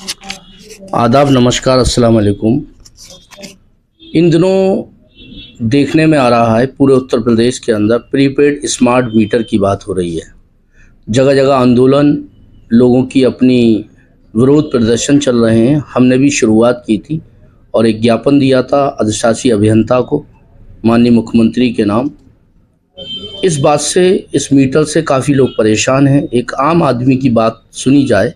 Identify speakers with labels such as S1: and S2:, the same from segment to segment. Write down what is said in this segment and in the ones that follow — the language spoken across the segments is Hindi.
S1: आदाब, नमस्कार, अस्सलाम वालेकुम। इन दिनों देखने में आ रहा है पूरे उत्तर प्रदेश के अंदर प्रीपेड स्मार्ट मीटर की बात हो रही है। जगह जगह आंदोलन, लोगों की अपनी विरोध प्रदर्शन चल रहे हैं। हमने भी शुरुआत की थी और एक ज्ञापन दिया था अधिशासी अभियंता को, माननीय मुख्यमंत्री के नाम। इस बात से, इस मीटर से काफ़ी लोग परेशान हैं। एक आम आदमी की बात सुनी जाए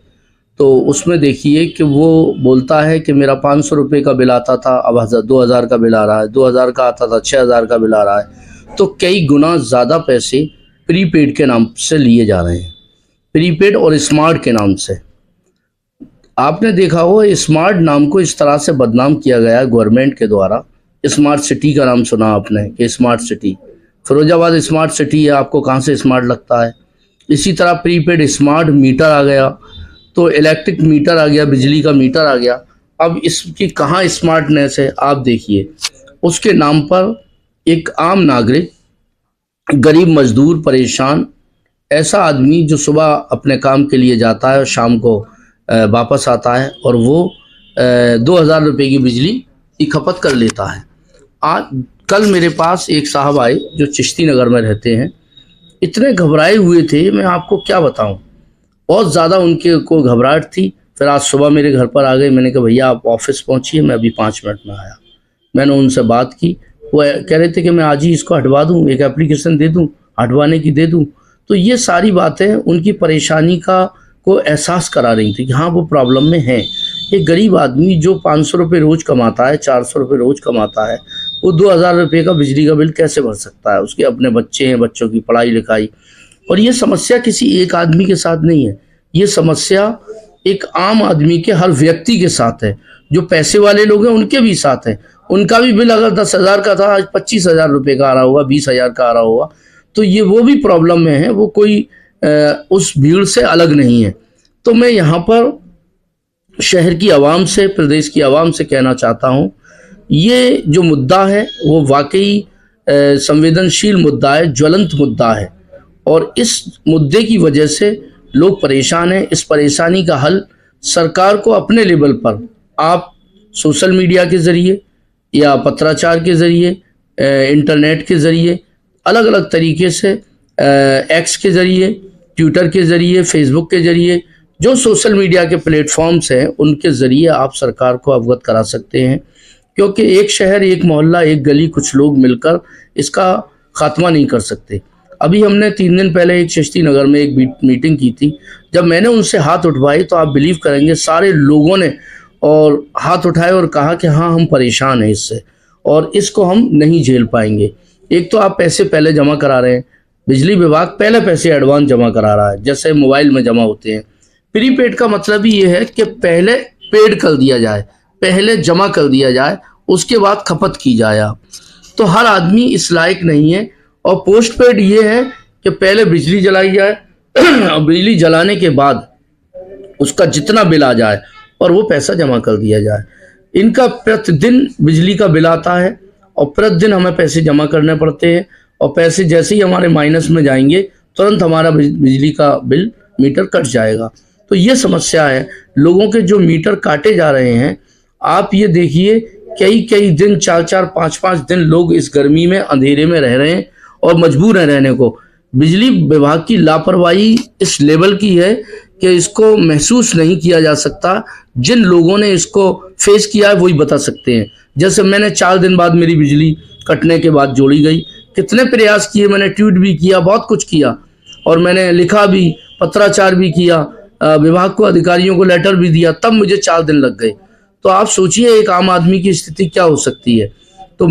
S1: तो उसमें देखिए कि वो बोलता है कि मेरा 500 रुपये का बिल आता था, अब 2000 का बिल आ रहा है, 2000 का आता था 6000 का बिल आ रहा है। तो कई गुना ज़्यादा पैसे प्रीपेड के नाम से लिए जा रहे हैं, प्रीपेड और स्मार्ट के नाम से। आपने देखा हो, स्मार्ट नाम को इस तरह से बदनाम किया गया है गवर्नमेंट के द्वारा। स्मार्ट सिटी का नाम सुना आपने कि smart city, Firozabad smart city है, आपको कहाँ से स्मार्ट लगता है? इसी तरह प्रीपेड स्मार्ट मीटर आ गया, तो इलेक्ट्रिक मीटर आ गया, बिजली का मीटर आ गया। अब इसकी कहाँ स्मार्टनेस है? आप देखिए, उसके नाम पर एक आम नागरिक, गरीब मजदूर, परेशान, ऐसा आदमी जो सुबह अपने काम के लिए जाता है और शाम को वापस आता है और वो 2000 रुपये की बिजली की खपत कर लेता है। आज कल मेरे पास एक साहब आए जो चिश्ती नगर में रहते हैं। इतने घबराए हुए थे, मैं आपको क्या बताऊं, बहुत ज़्यादा उनके को घबराहट थी। फिर आज सुबह मेरे घर पर आ गए। मैंने कहा भैया आप ऑफिस पहुंचिए, मैं अभी 5 मिनट में आया। मैंने उनसे बात की। वो कह रहे थे कि मैं आज ही इसको हटवा दूं, एक एप्लीकेशन दे दूं, हटवाने की दे दूं। तो ये सारी बातें उनकी परेशानी को एहसास करा रही थी कि हाँ वो प्रॉब्लम में है। एक गरीब आदमी जो 500 रुपये रोज़ कमाता है, 400 रुपये रोज़ कमाता है, वो 2000 रुपये का बिजली का बिल कैसे भर सकता है? उसके अपने बच्चे हैं, बच्चों की पढ़ाई लिखाई। और ये समस्या किसी एक आदमी के साथ नहीं है, ये समस्या एक आम आदमी के, हर व्यक्ति के साथ है। जो पैसे वाले लोग हैं उनके भी साथ है। उनका भी बिल अगर 10,000 का था, आज 25,000 रुपये का आ रहा होगा, 20,000 का आ रहा होगा। तो ये वो भी प्रॉब्लम में है, वो कोई उस भीड़ से अलग नहीं है। तो मैं यहाँ पर शहर की आवाम से, प्रदेश की आवाम से कहना चाहता हूँ, ये जो मुद्दा है वो वाकई संवेदनशील मुद्दा है, ज्वलंत मुद्दा है। और इस मुद्दे की वजह से लोग परेशान हैं। इस परेशानी का हल सरकार को अपने लेवल पर, आप सोशल मीडिया के ज़रिए या पत्राचार के ज़रिए, इंटरनेट के ज़रिए, अलग अलग तरीके से, एक्स के ज़रिए, ट्विटर के ज़रिए, फेसबुक के ज़रिए, जो सोशल मीडिया के प्लेटफॉर्म्स हैं उनके ज़रिए आप सरकार को अवगत करा सकते हैं। क्योंकि एक शहर, एक मोहल्ला, एक गली, कुछ लोग मिलकर इसका खात्मा नहीं कर सकते। अभी हमने 3 दिन पहले एक चिश्ती नगर में एक मीटिंग की थी। जब मैंने उनसे हाथ उठवाए तो आप बिलीव करेंगे, सारे लोगों ने और हाथ उठाए और कहा कि हाँ हम परेशान हैं इससे और इसको हम नहीं झेल पाएंगे। एक तो आप पैसे पहले जमा करा रहे हैं, बिजली विभाग पहले पैसे एडवांस जमा करा रहा है, जैसे मोबाइल में जमा होते हैं। प्रीपेड का मतलब ही ये है कि पहले पेड कर दिया जाए, पहले जमा कर दिया जाए, उसके बाद खपत की जाए। आप तो हर आदमी इस लायक नहीं है। और पोस्ट पेड ये है कि पहले बिजली जलाई जाए और बिजली जलाने के बाद उसका जितना बिल आ जाए और वो पैसा जमा कर दिया जाए। इनका प्रतिदिन बिजली का बिल आता है और प्रतिदिन हमें पैसे जमा करने पड़ते हैं और पैसे जैसे ही हमारे माइनस में जाएंगे तुरंत हमारा बिजली का बिल, मीटर कट जाएगा। तो ये समस्या है। लोगों के जो मीटर काटे जा रहे हैं, आप ये देखिए, कई दिन, 4-4, 5-5 दिन लोग इस गर्मी में अंधेरे में रह रहे हैं और मजबूर है रहने को। बिजली विभाग की लापरवाही इस लेवल की है कि इसको महसूस नहीं किया जा सकता। जिन लोगों ने इसको फेस किया है वही बता सकते हैं। जैसे मैंने 4 दिन बाद मेरी बिजली कटने के बाद जोड़ी गई, कितने प्रयास किए, मैंने ट्वीट भी किया, बहुत कुछ किया और मैंने लिखा भी, पत्राचार भी किया, विभाग को, अधिकारियों को लेटर भी दिया, तब मुझे 4 दिन लग गए। तो आप सोचिए एक आम आदमी की स्थिति क्या हो सकती है। तो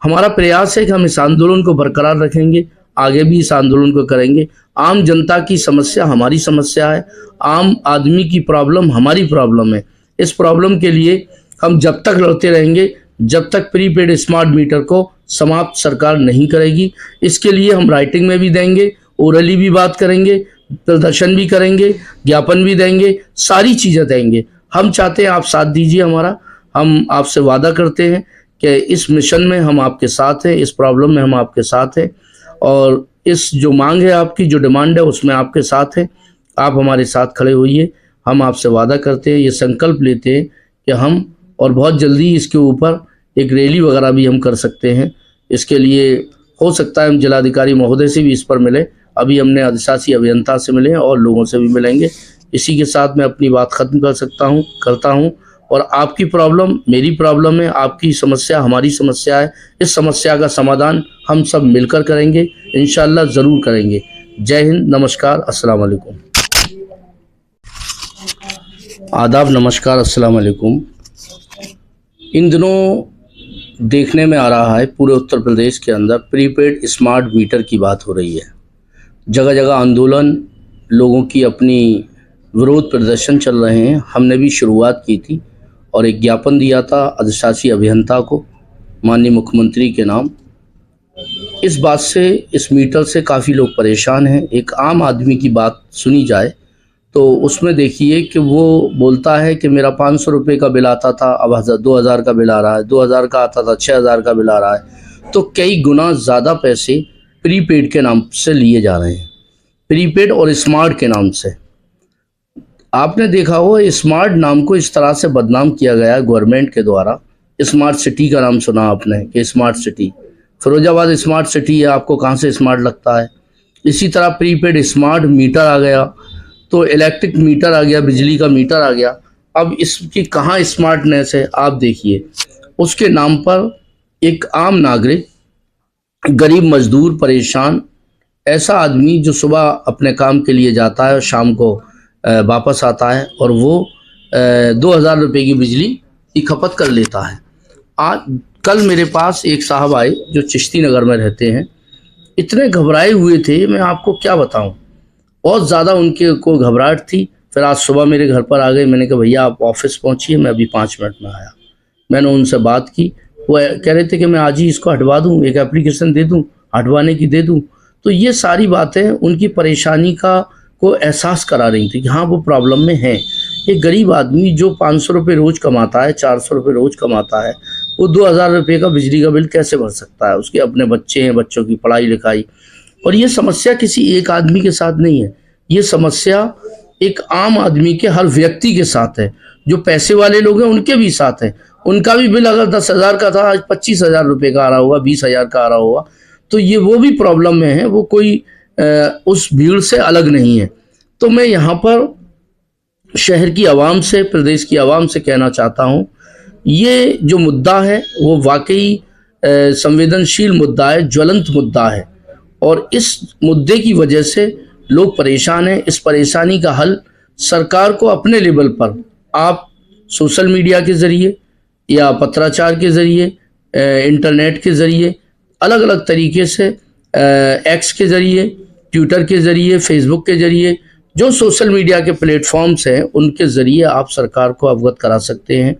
S1: हमारा प्रयास है कि हम इस आंदोलन को बरकरार रखेंगे, आगे भी इस आंदोलन को करेंगे। आम जनता की समस्या हमारी समस्या है, आम आदमी की प्रॉब्लम हमारी प्रॉब्लम है। इस प्रॉब्लम के लिए हम जब तक लड़ते रहेंगे, जब तक प्रीपेड स्मार्ट मीटर को समाप्त सरकार नहीं करेगी। इसके लिए हम राइटिंग में भी देंगे, ओरली भी बात करेंगे, प्रदर्शन भी करेंगे, ज्ञापन भी देंगे, सारी चीज़ें देंगे। हम चाहते हैं आप साथ दीजिए हमारा। हम आपसे वादा करते हैं कि इस मिशन में हम आपके साथ हैं, इस प्रॉब्लम में हम आपके साथ हैं और इस जो मांग है आपकी, जो डिमांड है, उसमें आपके साथ हैं। आप हमारे साथ खड़े होइए। हम आपसे वादा करते हैं, ये संकल्प लेते हैं कि हम और बहुत जल्दी इसके ऊपर एक रैली वगैरह भी हम कर सकते हैं। इसके लिए हो सकता है हम जिलाधिकारी महोदय से भी इस पर मिले। अभी हमने अधिशासी अभियंता से मिले हैं और लोगों से भी मिलेंगे। इसी के साथ मैं अपनी बात ख़त्म करता हूँ। और आपकी प्रॉब्लम मेरी प्रॉब्लम है, आपकी समस्या हमारी समस्या है। इस समस्या का समाधान हम सब मिलकर करेंगे, इंशाअल्लाह ज़रूर करेंगे। जय हिंद, नमस्कार, अस्सलाम वालेकुम। आदाब, नमस्कार, अस्सलाम वालेकुम। इन दिनों देखने में आ रहा है पूरे उत्तर प्रदेश के अंदर प्रीपेड स्मार्ट मीटर की बात हो रही है। जगह जगह आंदोलन, लोगों की अपनी विरोध प्रदर्शन चल रहे हैं। हमने भी शुरुआत की थी और एक ज्ञापन दिया था अधिशासी अभियंता को माननीय मुख्यमंत्री के नाम। इस बात से, इस मीटर से काफ़ी लोग परेशान हैं। एक आम आदमी की बात सुनी जाए तो उसमें देखिए कि वो बोलता है कि मेरा 500 रुपये का बिल आता था, अब 2000 का बिल आ रहा है, 2000 का आता था 6000 का बिल आ रहा है। तो कई गुना ज़्यादा पैसे प्रीपेड के नाम से लिए जा रहे हैं, प्रीपेड और स्मार्ट के नाम से। आपने देखा हो स्मार्ट नाम को इस तरह से बदनाम किया गया है गवर्नमेंट के द्वारा। स्मार्ट सिटी का नाम सुना आपने कि smart city, Firozabad smart city है, आपको कहाँ से स्मार्ट लगता है। इसी तरह प्रीपेड स्मार्ट मीटर आ गया, तो इलेक्ट्रिक मीटर आ गया, बिजली का मीटर आ गया। अब इसकी कहाँ स्मार्टनेस है आप देखिए। उसके नाम पर एक आम नागरिक, गरीब मजदूर, परेशान ऐसा आदमी जो सुबह अपने काम के लिए जाता है और शाम को वापस आता है और वो 2000 रुपये की बिजली की खपत कर लेता है। कल मेरे पास एक साहब आए जो चिश्ती नगर में रहते हैं। इतने घबराए हुए थे, मैं आपको क्या बताऊं, बहुत ज़्यादा उनके को घबराहट थी। फिर आज सुबह मेरे घर पर आ गए। मैंने कहा भैया आप ऑफिस पहुंचिए, मैं अभी 5 मिनट में आया। मैंने उनसे बात की। वो कह रहे थे कि मैं आज ही इसको हटवा दूं, एक एप्लीकेशन दे दूं, हटवाने की दे दूं। तो ये सारी बातें उनकी परेशानी को एहसास करा रही थी कि हाँ वो प्रॉब्लम में है। एक गरीब आदमी जो 500 रुपये रोज़ कमाता है, 400 रुपये रोज़ कमाता है, वो 2000 रुपये का बिजली का बिल कैसे भर सकता है। उसके अपने बच्चे हैं, बच्चों की पढ़ाई लिखाई। और ये समस्या किसी एक आदमी के साथ नहीं है, ये समस्या एक आम आदमी के, हर व्यक्ति के साथ है। जो पैसे वाले लोग हैं उनके भी साथ है। उनका भी बिल अगर 10,000 का था, आज 25,000 रुपये का आ रहा होगा, 20,000 का आ रहा होगा। तो ये वो भी प्रॉब्लम में है, वो कोई उस भीड़ से अलग नहीं है। तो मैं यहाँ पर शहर की आवाम से, प्रदेश की आवाम से कहना चाहता हूँ, ये जो मुद्दा है वो वाकई संवेदनशील मुद्दा है, ज्वलंत मुद्दा है। और इस मुद्दे की वजह से लोग परेशान हैं। इस परेशानी का हल सरकार को अपने लेवल पर, आप सोशल मीडिया के ज़रिए या पत्राचार के ज़रिए, इंटरनेट के ज़रिए, अलग अलग तरीके से, एक्स के ज़रिए, ट्विटर के ज़रिए, फेसबुक के ज़रिए, जो सोशल मीडिया के प्लेटफॉर्म्स हैं उनके ज़रिए आप सरकार को अवगत करा सकते हैं।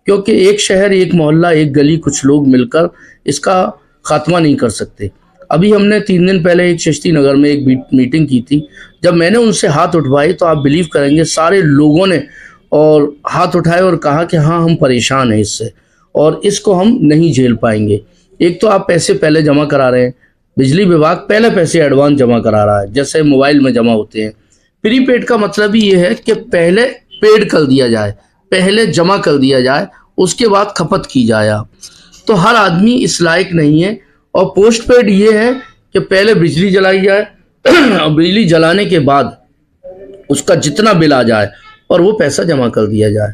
S1: क्योंकि एक शहर, एक मोहल्ला, एक गली, कुछ लोग मिलकर इसका खात्मा नहीं कर सकते। अभी हमने 3 दिन पहले एक चिश्ती नगर में एक मीटिंग की थी। जब मैंने उनसे हाथ उठवाए तो आप बिलीव करेंगे सारे लोगों ने और हाथ उठाए और कहा कि हाँ हम परेशान हैं इससे और इसको हम नहीं झेल पाएंगे। एक तो आप पैसे पहले जमा करा रहे हैं, बिजली विभाग पहले पैसे एडवांस जमा करा रहा है, जैसे मोबाइल में जमा होते हैं। प्रीपेड का मतलब ही ये है कि पहले पेड कर दिया जाए, पहले जमा कर दिया जाए, उसके बाद खपत की जाए। आप तो हर आदमी इस लायक नहीं है। और पोस्ट पेड ये है कि पहले बिजली जलाई जाए और बिजली जलाने के बाद उसका जितना बिल आ जाए और वो पैसा जमा कर दिया जाए।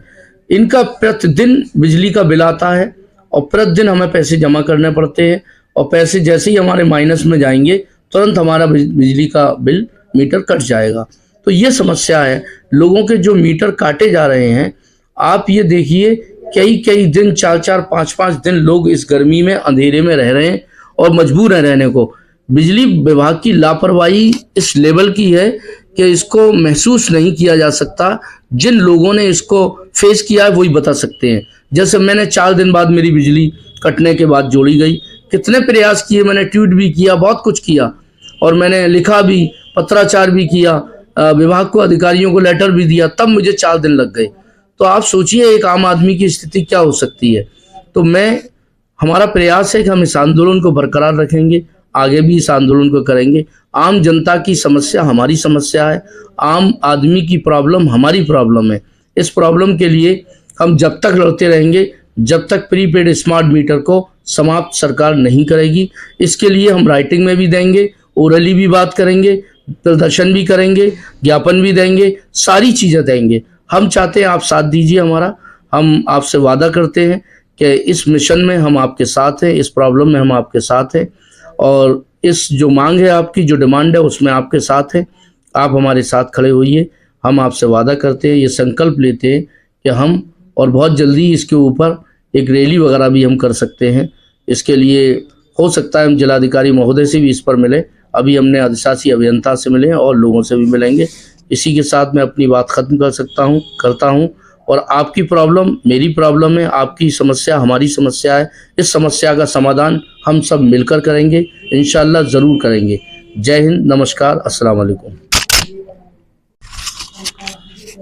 S1: इनका प्रतिदिन बिजली का बिल आता है और प्रतिदिन हमें पैसे जमा करने पड़ते हैं और पैसे जैसे ही हमारे माइनस में जाएंगे तुरंत हमारा बिजली का बिल, मीटर कट जाएगा। तो ये समस्या है। लोगों के जो मीटर काटे जा रहे हैं, आप ये देखिए कई दिन, 4-4, 5-5 दिन लोग इस गर्मी में अंधेरे में रह रहे हैं और मजबूर हैं रहने को। बिजली विभाग की लापरवाही इस लेवल की है कि इसको महसूस नहीं किया जा सकता। जिन लोगों ने इसको फेस किया है वही बता सकते हैं। जैसे मैंने 4 दिन बाद मेरी बिजली कटने के बाद जोड़ी गई, कितने प्रयास किए, मैंने ट्वीट भी किया, बहुत कुछ किया और मैंने लिखा भी, पत्राचार भी किया, विभाग को, अधिकारियों को लेटर भी दिया, तब मुझे 4 दिन लग गए। तो आप सोचिए एक आम आदमी की स्थिति क्या हो सकती है। तो हमारा प्रयास है कि हम इस आंदोलन को बरकरार रखेंगे। आगे भी इस आंदोलन को करेंगे। आम जनता की समस्या हमारी समस्या है, आम आदमी की प्रॉब्लम हमारी प्रॉब्लम है। इस प्रॉब्लम के लिए हम जब तक लड़ते रहेंगे जब तक प्रीपेड स्मार्ट मीटर को समाप्त सरकार नहीं करेगी। इसके लिए हम राइटिंग में भी देंगे, ओरली भी बात करेंगे, प्रदर्शन भी करेंगे, ज्ञापन भी देंगे, सारी चीज़ें देंगे। हम चाहते हैं आप साथ दीजिए हमारा। हम आपसे वादा करते हैं कि इस मिशन में हम आपके साथ हैं, इस प्रॉब्लम में हम आपके साथ हैं, और इस जो मांग है आपकी, जो डिमांड है, उसमें आपके साथ हैं। आप हमारे साथ खड़े होइए। हम आपसे वादा करते हैं, ये संकल्प लेते हैं कि हम, और बहुत जल्दी इसके ऊपर एक रैली वगैरह भी हम कर सकते हैं। इसके लिए हो सकता है हम जिलाधिकारी महोदय से भी इस पर मिले। अभी हमने अधिशासी अभियंता से मिले हैं और लोगों से भी मिलेंगे। इसी के साथ मैं अपनी बात ख़त्म करता हूँ। और आपकी प्रॉब्लम मेरी प्रॉब्लम है, आपकी समस्या हमारी समस्या है। इस समस्या का समाधान हम सब मिलकर करेंगे, इंशाअल्लाह ज़रूर करेंगे। जय हिंद, नमस्कार, अस्सलाम वालेकुम।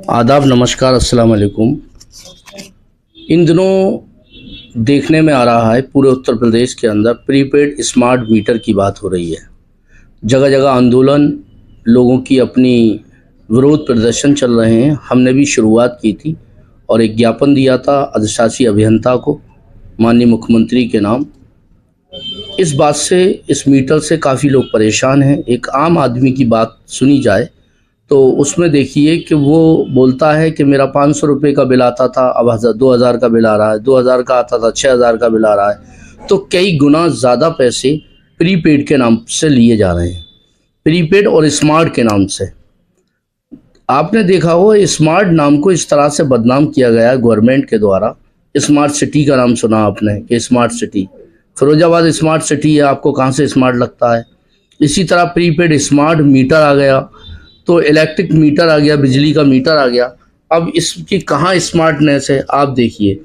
S1: आदाब, नमस्कार, अस्सलाम वालेकुम। इन दिनों देखने में आ रहा है पूरे उत्तर प्रदेश के अंदर प्रीपेड स्मार्ट मीटर की बात हो रही है। जगह जगह आंदोलन, लोगों की अपनी विरोध प्रदर्शन चल रहे हैं। हमने भी शुरुआत की थी और एक ज्ञापन दिया था अधिशासी अभियंता को, माननीय मुख्यमंत्री के नाम। इस बात से, इस मीटर से काफ़ी लोग परेशान हैं। एक आम आदमी की बात सुनी जाए तो उसमें देखिए कि वो बोलता है कि मेरा 500 रुपये का बिल आता था, अब 2000 का बिल आ रहा है, 2000 का आता था, 6000 का बिल आ रहा है। तो कई गुना ज़्यादा पैसे प्रीपेड के नाम से लिए जा रहे हैं, प्रीपेड और स्मार्ट के नाम से। आपने देखा हो, स्मार्ट नाम को इस तरह से बदनाम किया गया है गवर्नमेंट के द्वारा। स्मार्ट सिटी का नाम सुना आपने कि smart city, Firozabad smart city है, आपको कहाँ से स्मार्ट लगता है। इसी तरह प्रीपेड स्मार्ट मीटर आ गया, तो इलेक्ट्रिक मीटर आ गया, बिजली का मीटर आ गया। अब इसकी कहाँ स्मार्टनेस है आप देखिए।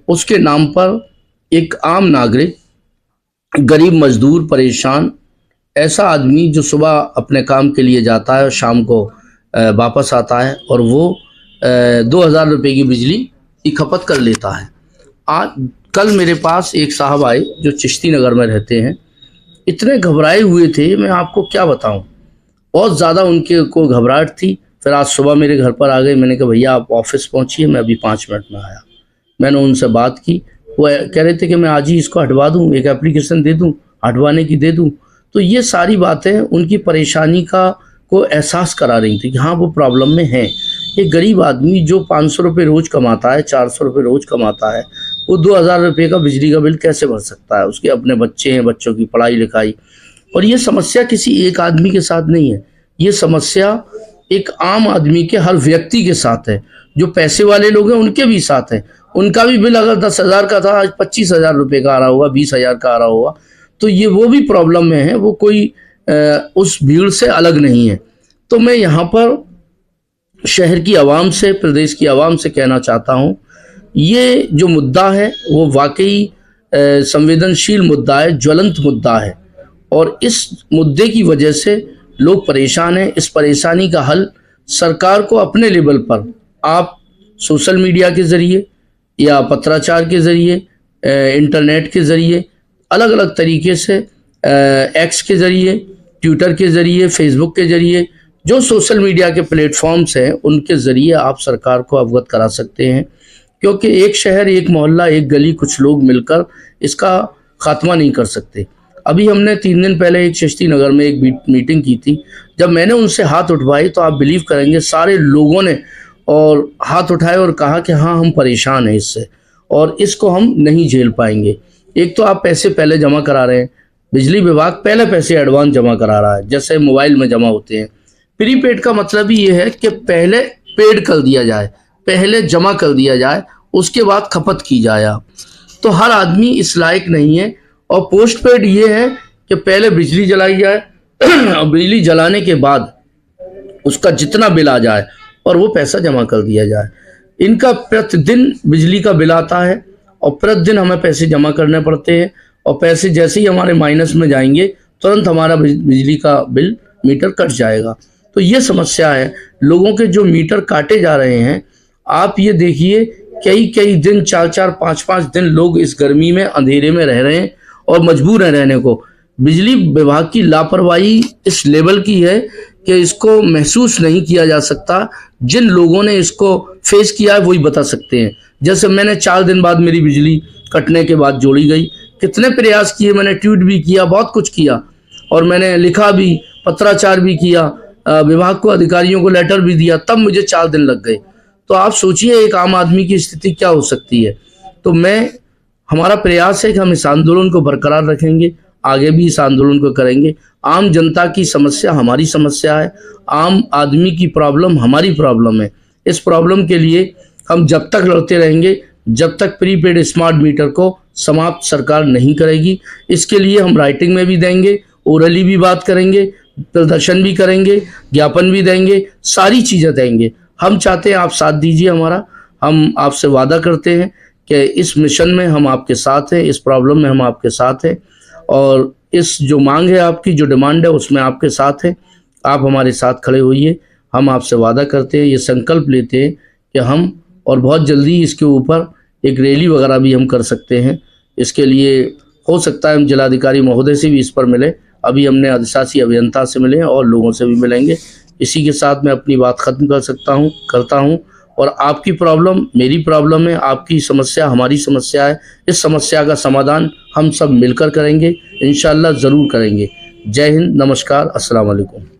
S1: उसके नाम पर एक आम नागरिक, गरीब मजदूर, परेशान, ऐसा आदमी जो सुबह अपने काम के लिए जाता है और शाम को वापस आता है, और वो 2000 रुपये की बिजली की खपत कर लेता है। कल मेरे पास एक साहब आए जो चिश्ती नगर में रहते हैं। इतने घबराए हुए थे, मैं आपको क्या बताऊं, बहुत ज़्यादा उनके को घबराहट थी। फिर आज सुबह मेरे घर पर आ गए। मैंने कहा भैया आप ऑफिस पहुंचिए, मैं अभी 5 मिनट में आया। मैंने उनसे बात की। वो कह रहे थे कि मैं आज ही इसको हटवा दूं, एक एप्लीकेशन दे दूं, हटवाने की दे दूं। तो ये सारी बातें उनकी परेशानी को एहसास करा रही थी कि हाँ वो प्रॉब्लम में है। एक गरीब आदमी जो 500 रुपये रोज़ कमाता है, 400 रुपये रोज़ कमाता है, वो 2000 रुपये का बिजली का बिल कैसे भर सकता है। उसके अपने बच्चे हैं, बच्चों की पढ़ाई लिखाई। और ये समस्या किसी एक आदमी के साथ नहीं है, ये समस्या एक आम आदमी के, हर व्यक्ति के साथ है। जो पैसे वाले लोग हैं उनके भी साथ है। उनका भी बिल अगर 10,000 का था, आज 25,000 रुपये का आ रहा होगा, 20,000 का आ रहा होगा। तो ये वो भी प्रॉब्लम में है, वो कोई उस भीड़ से अलग नहीं है। तो मैं यहाँ पर शहर की आवाम से, प्रदेश की आवाम से कहना चाहता हूँ, ये जो मुद्दा है वो वाकई संवेदनशील मुद्दा है, ज्वलंत मुद्दा है, और इस मुद्दे की वजह से लोग परेशान हैं। इस परेशानी का हल सरकार को अपने लेवल पर, आप सोशल मीडिया के ज़रिए या पत्राचार के ज़रिए, इंटरनेट के ज़रिए, अलग अलग तरीके से, एक्स के ज़रिए, ट्विटर के ज़रिए, फेसबुक के ज़रिए, जो सोशल मीडिया के प्लेटफॉर्म्स हैं उनके ज़रिए आप सरकार को अवगत करा सकते हैं। क्योंकि एक शहर, एक मोहल्ला, एक गली, कुछ लोग मिलकर इसका खात्मा नहीं कर सकते। अभी हमने 3 दिन पहले एक चिश्ती नगर में एक मीटिंग की थी। जब मैंने उनसे हाथ उठवाई तो आप बिलीव करेंगे, सारे लोगों ने और हाथ उठाए और कहा कि हाँ हम परेशान हैं इससे, और इसको हम नहीं झेल पाएंगे। एक तो आप पैसे पहले जमा करा रहे हैं, बिजली विभाग पहले पैसे एडवांस जमा करा रहा है, जैसे मोबाइल में जमा होते हैं। प्रीपेड का मतलब ही ये है कि पहले पेड कर दिया जाए, पहले जमा कर दिया जाए, उसके बाद खपत की जाए। तो हर आदमी इस लायक नहीं है। और पोस्ट पेड ये है कि पहले बिजली जलाई जाए और बिजली जलाने के बाद उसका जितना बिल आ जाए और वो पैसा जमा कर दिया जाए। इनका प्रतिदिन बिजली का बिल आता है और प्रतिदिन हमें पैसे जमा करने पड़ते हैं, और पैसे जैसे ही हमारे माइनस में जाएंगे तुरंत हमारा बिजली का बिल, मीटर कट जाएगा। तो ये समस्या है। लोगों के जो मीटर काटे जा रहे हैं, आप ये देखिए, कई दिन, 4-4, 5-5 दिन लोग इस गर्मी में, अंधेरे में रह रहे हैं और मजबूर हैं रहने को। बिजली विभाग की लापरवाही इस लेवल की है कि इसको महसूस नहीं किया जा सकता। जिन लोगों ने इसको फेस किया है वही बता सकते हैं। जैसे मैंने 4 दिन बाद मेरी बिजली कटने के बाद जोड़ी गई, कितने प्रयास किए, मैंने ट्वीट भी किया, बहुत कुछ किया, और मैंने लिखा भी, पत्राचार भी किया, विभाग को, अधिकारियों को लेटर भी दिया, तब मुझे 4 दिन लग गए। तो आप सोचिए एक आम आदमी की स्थिति क्या हो सकती है। तो हमारा प्रयास है कि हम इस आंदोलन को बरकरार रखेंगे, आगे भी इस आंदोलन को करेंगे। आम जनता की समस्या हमारी समस्या है, आम आदमी की प्रॉब्लम हमारी प्रॉब्लम है। इस प्रॉब्लम के लिए हम जब तक लड़ते रहेंगे जब तक प्रीपेड स्मार्ट मीटर को समाप्त सरकार नहीं करेगी। इसके लिए हम राइटिंग में भी देंगे, ओरली भी बात करेंगे, प्रदर्शन भी करेंगे, ज्ञापन भी देंगे, सारी चीज़ें देंगे। हम चाहते हैं आप साथ दीजिए हमारा। हम आपसे वादा करते हैं कि इस मिशन में हम आपके साथ हैं, इस प्रॉब्लम में हम आपके साथ हैं, और इस जो मांग है आपकी, जो डिमांड है, उसमें आपके साथ हैं। आप हमारे साथ खड़े होइए। हम आपसे वादा करते हैं, ये संकल्प लेते हैं कि हम, और बहुत जल्दी इसके ऊपर एक रैली वगैरह भी हम कर सकते हैं। इसके लिए हो सकता है हम जिलाधिकारी महोदय से भी इस पर मिले। अभी हमने अधिशासी अभियंता से मिले और लोगों से भी मिलेंगे। इसी के साथ मैं अपनी बात ख़त्म करता हूँ। और आपकी प्रॉब्लम मेरी प्रॉब्लम है, आपकी समस्या हमारी समस्या है। इस समस्या का समाधान हम सब मिलकर करेंगे, इंशाअल्लाह ज़रूर करेंगे। जय हिंद, नमस्कार, अस्सलाम वालेकुम।